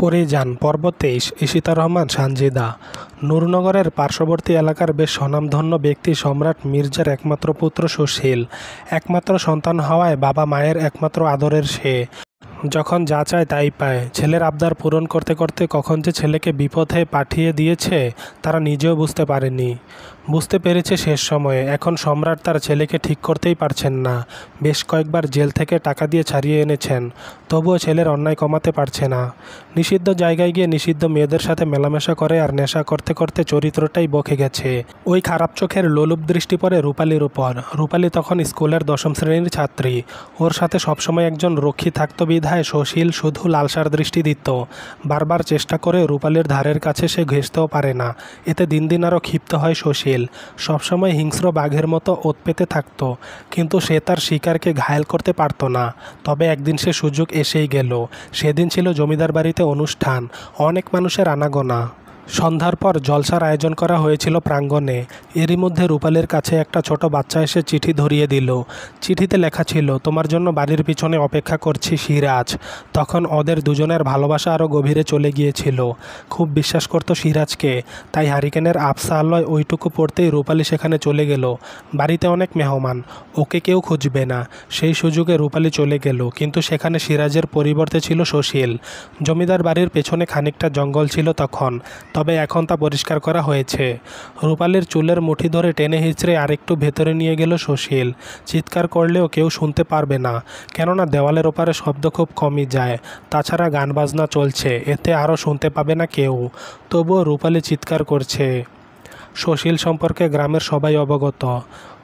পরিযান পর্ব ২৩। ঈশিতা রহমান সানজিদা। নূরনগরের পার্শ্ববর্তী এলাকার বেশ স্বনামধন্য ব্যক্তি সম্রাট মির্জার একমাত্র পুত্র সুশীল। একমাত্র সন্তান হওয়ায় বাবা মায়ের একমাত্র আদরের সে। যখন যা চায় তাই পায়। ছেলের আবদার পূরণ করতে করতে কখন যে ছেলেকে বিপথে পাঠিয়ে দিয়েছে তারা নিজেও বুঝতে পারেনি। বুঝতে পেরেছে শেষ সময়ে। এখন সম্রাট তার ছেলেকে ঠিক করতেই পারছেন না। বেশ কয়েকবার জেল থেকে টাকা দিয়ে ছাড়িয়ে এনেছেন, তবুও ছেলের অন্যায় কমাতে পারছে না। নিষিদ্ধ জায়গায় গিয়ে নিষিদ্ধ মেয়েদের সাথে মেলামেশা করে আর নেশা করতে করতে চরিত্রটাই বকে গেছে। ওই খারাপ চোখের লোলুপ দৃষ্টি পড়ে রূপালীর উপর। রূপালী তখন স্কুলের ১০ম শ্রেণীর ছাত্রী। ওর সাথে সবসময় একজন রক্ষী থাকত বিধায় সুশীল শুধু লালসার দৃষ্টি দিত। বারবার চেষ্টা করে রূপালীর ধারের কাছে সে ঘেঁষতেও পারে না। এতে দিন দিন আরও ক্ষিপ্ত হয় সুশীল। সবসময় হিংস্র বাঘের মতো ওত পেতে থাকত, কিন্তু সে তার শিকারকে ঘায়েল করতে পারত না। তবে একদিন সে সুযোগ এসেই গেল। সেদিন ছিল জমিদার বাড়িতে অনুষ্ঠান, অনেক মানুষের আনাগোনা। সন্ধ্যার পর জলসার আয়োজন করা হয়েছিল প্রাঙ্গণে। এরই মধ্যে রূপালীর কাছে একটা ছোট বাচ্চা এসে চিঠি ধরিয়ে দিল। চিঠিতে লেখা ছিল, তোমার জন্য বাড়ির পিছনে অপেক্ষা করছি সিরাজ। তখন ওদের দুজনের ভালোবাসা আরও গভীরে চলে গিয়েছিল। খুব বিশ্বাস করত সিরাজকে, তাই হারিকেনের আবসা আলোয় ওইটুকু পড়তেই রূপালী সেখানে চলে গেল। বাড়িতে অনেক মেহমান, ওকে কেউ খুঁজবে না। সেই সুযোগে রূপালী চলে গেল, কিন্তু সেখানে সিরাজের পরিবর্তে ছিল সুশীল। জমিদার বাড়ির পেছনে খানিকটা জঙ্গল ছিল তখন, তবে এখন তা পরিষ্কার করা হয়েছে। রূপালীর চুলের মুঠি ধরে টেনে হিঁচড়ে আরেকটু ভেতরে নিয়ে গেল সুশীল। চিৎকার করলেও কেউ শুনতে পারবে না, কেননা দেওয়ালের ওপারে শব্দ খুব কমই যায়। তাছাড়া গান বাজনা চলছে, এতে আরও শুনতে পাবে না কেউ। তবুও রূপালী চিৎকার করছে। সুশীল সম্পর্কে গ্রামের সবাই অবগত,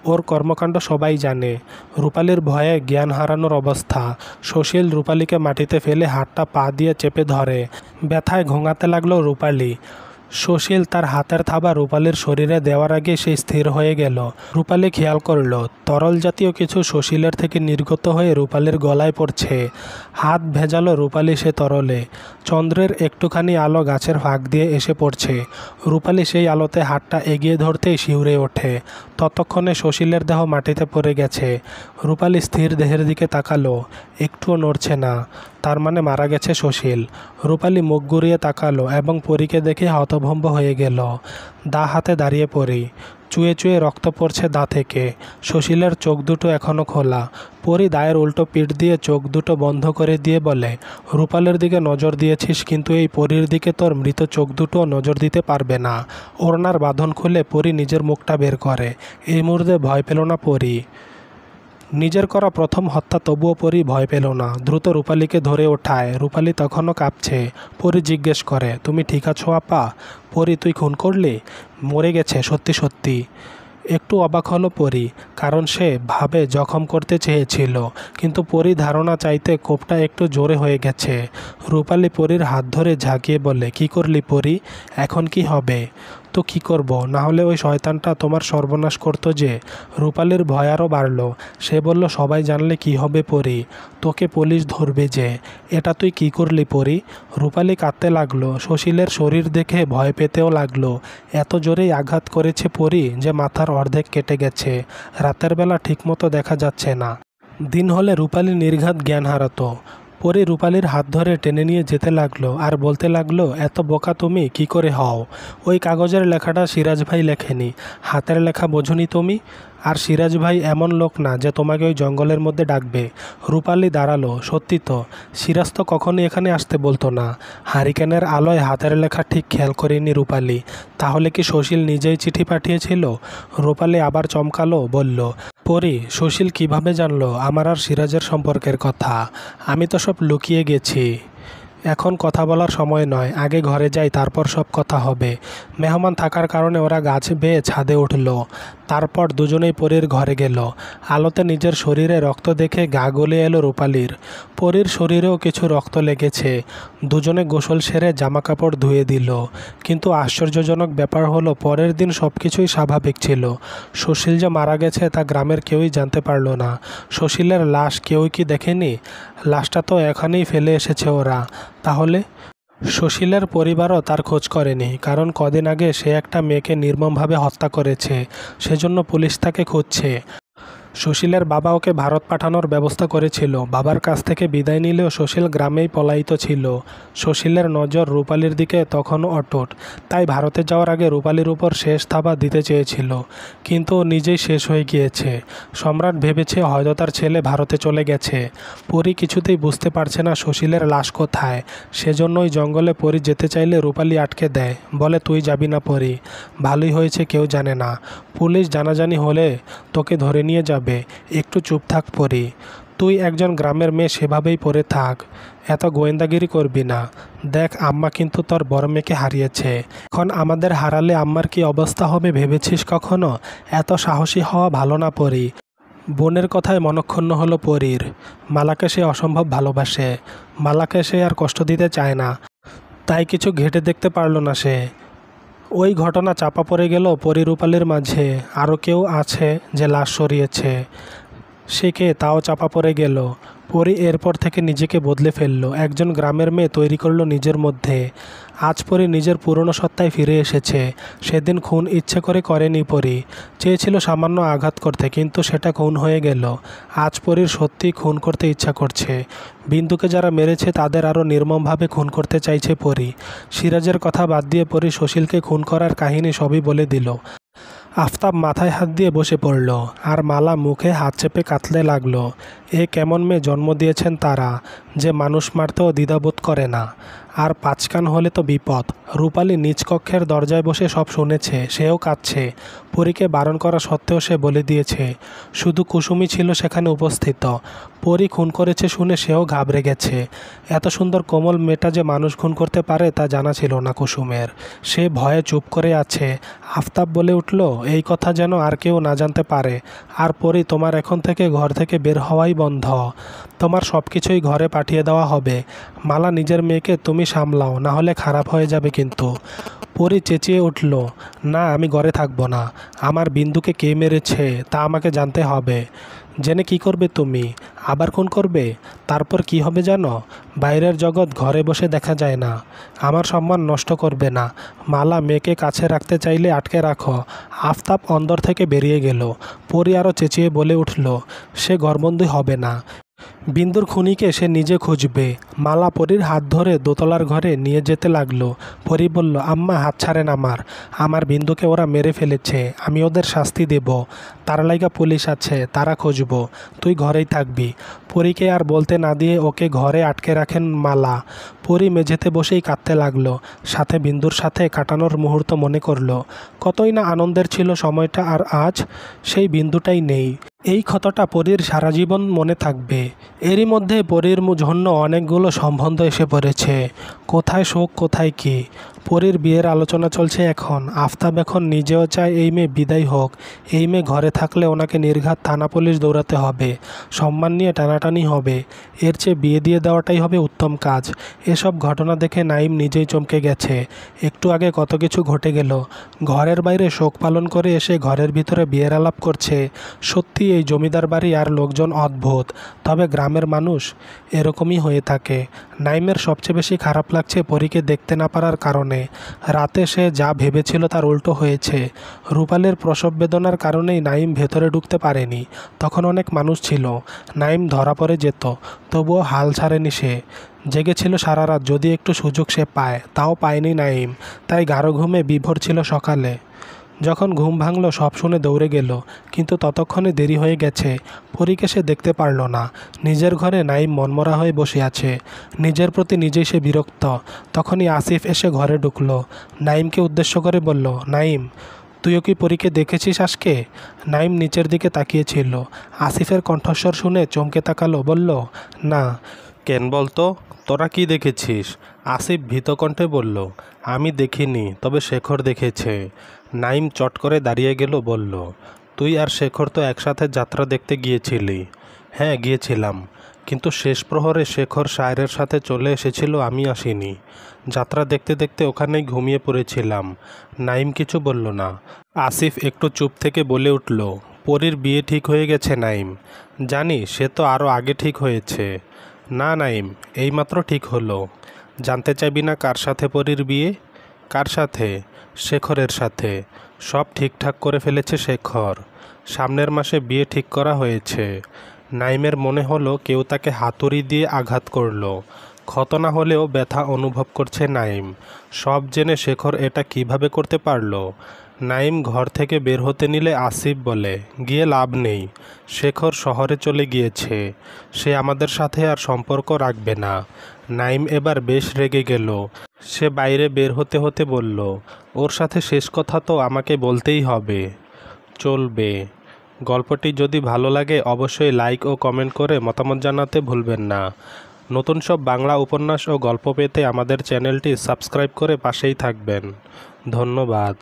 ওর কর্মকাণ্ড সবাই জানে। রূপালীর ভয়ে জ্ঞান হারানোর অবস্থা। সুশীল রূপালীকে মাটিতে ফেলে হাতটা পা দিয়ে চেপে ধরে। ব্যথায় ঘোঙাতে লাগলো রূপালী। সুশীল তার হাতের থাবা রূপালীর শরীরে দেওয়ার আগে সে স্থির হয়ে গেল। রূপালী খেয়াল করল তরল জাতীয় কিছু সুশীলের থেকে নির্গত হয়ে রূপালীর গলায় পড়ছে। হাত ভেজালো রূপালী সে তরলে। চন্দ্রের একটুখানি আলো গাছের ফাঁক দিয়ে এসে পড়ছে। রূপালী সেই আলোতে হাতটা এগিয়ে ধরতেই শিউরে ওঠে। ততক্ষণে সুশীলের দেহ মাটিতে পড়ে গেছে। রূপালী স্থির দেহের দিকে তাকালো, একটুও নড়ছে না। তার মানে মারা গেছে সুশীল। রূপালী মুখ ঘুরিয়ে তাকালো এবং পরীকে দেখে হতভম্ব হয়ে গেল। দা হাতে দাঁড়িয়ে পড়ি। চুয়ে চুয়ে রক্ত পড়ছে দা থেকে। সুশীলের চোখ দুটো এখনও খোলা। পরী দায়ের উল্টো পিঠ দিয়ে চোখ দুটো বন্ধ করে দিয়ে বলে, রূপালীর দিকে নজর দিয়েছিস, কিন্তু এই পরীর দিকে তোর মৃত চোখ দুটো নজর দিতে পারবে না। ওড়নার বাঁধন খুলে পরী নিজের মুখটা বের করে। এই মুহূর্তে ভয় পেল না পরী। নিজের করা প্রথম হত্যা, তবুও পরী ভয় পেল না। দ্রুত রূপালীকে ধরে ওঠায়। রূপালী তখনও কাঁপছে। পরী জিজ্ঞেস করে, তুমি ঠিক আছো আপা? পরী, তুই খুন করলি? মরে গেছে সত্যি সত্যি। একটু অবাক হলো পরী, কারণ সে ভাবে জখম করতে চেয়েছিল, কিন্তু পরী ধারণা চাইতে কোপটা একটু জোরে হয়ে গেছে। রূপালী পরীর হাত ধরে ঝাঁকিয়ে বলে, কি করলি পরী? এখন কি হবে? তো কি করব, না হলে ওই শয়তানটা তোমার সর্বনাশ করতো যে। রূপালীর ভয় আরও বাড়ল। সে বলল, সবাই জানলে কি হবে পরী? তোকে পুলিশ ধরবে যে। এটা তুই কি করলি পরী? রূপালী কাঁদতে লাগলো। সুশীলের শরীর দেখে ভয় পেতেও লাগলো। এত জোরেই আঘাত করেছে পরী যে মাথার অর্ধেক কেটে গেছে। রাতের বেলা ঠিকমতো দেখা যাচ্ছে না। দিন হলে রূপালী নির্ঘাত জ্ঞান হারাতো। পরী রূপালীর হাত ধরে টেনে নিয়ে যেতে লাগলো আর বলতে লাগলো, এত বোকা তুমি কি করে হও? ওই কাগজের লেখাটা সিরাজ ভাই লেখেনি, হাতের লেখা বোঝনি তুমি? আর সিরাজ ভাই এমন লোক না যে তোমাকে ওই জঙ্গলের মধ্যে ডাকবে। রূপালী দাঁড়ালো। সত্যি তো, সিরাজ তো কখনোই এখানে আসতে বলতো না। হারিকেনের আলোয় হাতের লেখা ঠিক খেয়াল করেনি রূপালী। তাহলে কি সুশীল নিজেই চিঠি পাঠিয়েছিল? রূপালী আবার চমকালো, বলল, পরী, সুশীল কিভাবে জানলো আমার আর সিরাজের সম্পর্কের কথা? আমি তো সব লুকিয়ে গেছি। এখন কথা বলার সময় নয়, আগে ঘরে যাই, তারপর সব কথা হবে। মেহমান থাকার কারণে ওরা গাছ বেয়ে ছাদে উঠল। তারপর দুজনেই পরীর ঘরে গেল। আলোতে নিজের শরীরে রক্ত দেখে গা গলে এলো রূপালীর। পরীর শরীরেও কিছু রক্ত লেগেছে। দুজনে গোসল সেরে জামাকাপড় ধুয়ে দিল। কিন্তু আশ্চর্যজনক ব্যাপার হলো, পরের দিন সব কিছুই স্বাভাবিক ছিল। সুশীল যে মারা গেছে তা গ্রামের কেউই জানতে পারল না। সুশীলের লাশ কেউই কি দেখেনি? লাশটা তো এখানেই ফেলে এসেছে ওরা। তাহলে সুশীলের পরিবারও তার খোঁজ করেনি, কারণ কদিন আগে সে একটা মেয়েকে নির্মমভাবে হত্যা করেছে। সেজন্য পুলিশ তাকে খুঁজছে। সুশীলের বাবা ওকে ভারত পাঠানোর ব্যবস্থা করেছিল। বাবার কাছ থেকে বিদায় নিলেও সুশীল গ্রামেই পলায়িত ছিল। সুশীলের নজর রূপালীর দিকে তখনও অটুট, তাই ভারতে যাওয়ার আগে রূপালীর উপর শেষ থাবা দিতে চেয়েছিল, কিন্তু ও নিজেই শেষ হয়ে গিয়েছে। সম্রাট ভেবেছে হয়তো তার ছেলে ভারতে চলে গেছে। পরী কিছুতেই বুঝতে পারছে না সুশীলের লাশ কোথায়। সেজন্যই জঙ্গলে পরী যেতে চাইলে রূপালী আটকে দেয়, বলে তুই যাবি না পরী, ভালোই হয়েছে কেউ জানে না, পুলিশ জানাজানি হলে তোকে ধরে নিয়ে যাবে, একটু চুপ থাক পরী, তুই একজন গ্রামের মেয়ে, সেভাবেই পড়ে থাক, এত গোয়েন্দাগিরি করবি না। দেখ আম্মা কিন্তু তোর বড় মেয়েকে হারিয়েছে, এখন আমাদের হারালে আম্মার কি অবস্থা হবে ভেবেছিস কখনো? এত সাহসী হওয়া ভালো না পরী। বোনের কথায় মনক্ষুণ্ণ হলো পরীর। মালাকে সে অসম্ভব ভালোবাসে, মালাকে সে আর কষ্ট দিতে চায় না, তাই কিছু ঘেঁটে দেখতে পারল না সে। ওই ঘটনা চাপা পড়ে গেল পরী রূপালীর মাঝে। আরও কেউ আছে যে লাশ সরিয়েছে, সে কে তাও চাপা পড়ে গেল। পরী এরপর থেকে নিজেকে বদলে ফেলল, একজন গ্রামের মেয়ে তৈরি করলো নিজের মধ্যে। আজ পরী নিজের পুরনো সত্তায় ফিরে এসেছে। সেদিন খুন ইচ্ছে করে করেনি পরী, চেয়েছিল সামান্য আঘাত করতে, কিন্তু সেটা খুন হয়ে গেল। আজ পরীর সত্যিই খুন করতে ইচ্ছা করছে। বিন্দুকে যারা মেরেছে তাদের আরও নির্মমভাবে খুন করতে চাইছে পরী। সিরাজের কথা বাদ দিয়ে পরী সুশীলকে খুন করার কাহিনী সবই বলে দিল। আফতাব মাথায় হাত দিয়ে বসে পড়ল, আর মালা মুখে হাত চেপে কাঁদতে লাগলো। এ কেমন মেয়ে জন্ম দিয়েছেন তারা, যে মানুষ মারতেও দ্বিধাবোধ করে না। আর পাঁচকান হলে তো বিপদ। রূপালী নিজ কক্ষের দরজায় বসে সব শুনেছে, সেও কাঁদছে। পরীকে বারণ করা সত্ত্বেও সে বলে দিয়েছে। শুধু কুসুমই ছিল সেখানে উপস্থিত। পরী খুন করেছে শুনে সেও ঘাবড়ে গেছে। এত সুন্দর কোমল মেয়েটা যে মানুষ খুন করতে পারে তা জানা ছিল না কুসুমের। সে ভয়ে চুপ করে আছে। আফতাব বলে উঠল, এই কথা যেন আর কেউ না জানতে পারে। আর পরী, তোমার এখন থেকে ঘর থেকে বের হওয়াই বন্ধ। তোমার সব কিছুই ঘরে পাঠিয়ে দেওয়া হবে। মালা, নিজের মেয়েকে তুমি সামলাও, না হলে খারাপ হয়ে যাবে কিন্তু। পরী চেঁচিয়ে উঠল, না, আমি ঘরে থাকবো না। আমার বিন্দুকে কে মেরেছে তা আমাকে জানতে হবে। জেনে কি করবে তুমি? আবার খুন করবে? তারপর কি হবে জানো? বাইরের জগৎ ঘরে বসে দেখা যায় না। আমার সম্মান নষ্ট করবে না। মালা, মেয়েকে কাছে রাখতে চাইলে আটকে রাখো। আফতাব অন্দর থেকে বেরিয়ে গেল। পরী আরও চেঁচিয়ে বলে উঠল, সে ঘরবন্দি হবে না। বিন্দুর খুনিকে সে নিজে খুঁজবে। মালা পরীর হাত ধরে দোতলার ঘরে নিয়ে যেতে লাগলো। পরী বলল, আম্মা, হাত ছাড়েন আমার। আমার বিন্দুকে ওরা মেরে ফেলেছে, আমি ওদের শাস্তি দেব। তার লাইগা পুলিশ আছে, তারা খুঁজব। তুই ঘরেই থাকবি। পরীকে আর বলতে না দিয়ে ওকে ঘরে আটকে রাখেন মালা। পরী মেঝেতে বসেই কাঁদতে লাগলো। সাথে বিন্দুর সাথে কাটানোর মুহূর্ত মনে করলো। কতই না আনন্দের ছিল সময়টা, আর আজ সেই বিন্দুটাই নেই। এই ক্ষতটা পরীর সারা জীবন মনে থাকবে। এরই মধ্যে পরীর জন্য অনেকগুলো সম্বন্ধ এসে পড়েছে। কোথায় শোক, কোথায় কি। পরীর বিয়ের আলোচনা চলছে এখন। আফতাব এখন নিজেও চায় এই মেয়ে বিদায় হোক। এই মেয়ে ঘরে থাকলে ওনাকে নির্ঘাত থানা পুলিশ দৌড়াতে হবে, সম্মান নিয়ে টানাটানি হবে। এর চেয়ে বিয়ে দিয়ে দেওয়াটাই হবে উত্তম কাজ। এসব ঘটনা দেখে নাইম নিজেই চমকে গেছে। একটু আগে কত কিছু ঘটে গেল। ঘরের বাইরে শোক পালন করে এসে ঘরের ভিতরে বিয়ের আলাপ করছে। সত্যি এই জমিদার বাড়ি আর লোকজন অদ্ভুত। তবে গ্রামের মানুষ এরকমই হয়ে থাকে। নাইমের সবচেয়ে বেশি খারাপ লাগছে পরীকে দেখতে না পারার কারণে। রাতে সে যা ভেবেছিল তার উল্টো হয়েছে। রূপালীর প্রসব বেদনার কারণেই নাইম ভেতরে ঢুকতে পারেনি। তখন অনেক মানুষ ছিল। নাইম ধরা পড়ে যেত, তবুও হাল ছাড়েনি সে। জেগেছিল সারা রাত, যদি একটু সুযোগ সে পায়। তাও পায়নি নাইম, তাই গাঢ় ঘুমে বিভোর ছিল সকালে। যখন ঘুম ভাঙল সব শুনে দৌড়ে গেল, কিন্তু ততক্ষণে দেরি হয়ে গেছে। পরীকে সে দেখতে পারল না। নিজের ঘরে নাইম মনমরা হয়ে বসে আছে। নিজের প্রতি নিজেই সে বিরক্ত। তখনই আসিফ এসে ঘরে ঢুকলো। নাইমকে উদ্দেশ্য করে বলল, নাইম, তুইও কি পরীকে দেখেছিস আজকে? নাইম নিচের দিকে তাকিয়েছিল। আসিফের কণ্ঠস্বর শুনে চমকে তাকালো, বলল, না। কেন বলতো, তোরা কি দেখেছিস? আসিফ ভীত কণ্ঠে বলল, আমি দেখিনি, তবে শেখর দেখেছে। নাইম চট করে দাঁড়িয়ে গেল, বলল, তুই আর শেখর তো একসাথে যাত্রা দেখতে গিয়েছিলি। হ্যাঁ, গিয়েছিলাম, কিন্তু শেষ প্রহরে শেখর শায়রের সাথে চলে এসেছিল, আমি আসিনি। যাত্রা দেখতে দেখতে ওখানেই ঘুমিয়ে পড়েছিলাম। নাইম কিছু বলল না। আসিফ একটু চুপ থেকে বলে উঠল, পরীর বিয়ে ঠিক হয়ে গেছে নাইম। জানি, সে তো আরও আগে ঠিক হয়েছে। না নাইম, এইমাত্র ঠিক হলো। জানতে চাইবি না কার সাথে পরীর বিয়ে? কার সাথে? শেখরের সাথে। সব ঠিকঠাক করে ফেলেছে শেখর। সামনের মাসে বিয়ে ঠিক করা হয়েছে। নাইমের মনে হলো কেউ তাকে হাতুড়ি দিয়ে আঘাত করলো। ক্ষত না হলেও ব্যথা অনুভব করছে নাইম। সব জেনে শেখর এটা কিভাবে করতে পারলো? নাইম ঘর থেকে বের হতে নিলে আসিফ বলে, গিয়ে লাভ নেই। শেখর শহরে চলে গিয়েছে। সে আমাদের সাথে আর সম্পর্ক রাখবে না। নাইম এবার বেশ রেগে গেল। সে বাইরে বের হতে হতে বলল, ওর সাথে শেষ কথা তো আমাকে বলতেই হবে। চলবে। গল্পটি যদি ভালো লাগে অবশ্যই লাইক ও কমেন্ট করে মতামত জানাতে ভুলবেন না। নতুন সব বাংলা উপন্যাস ও গল্প পেতে আমাদের চ্যানেলটি সাবস্ক্রাইব করে পাশেই থাকবেন। ধন্যবাদ।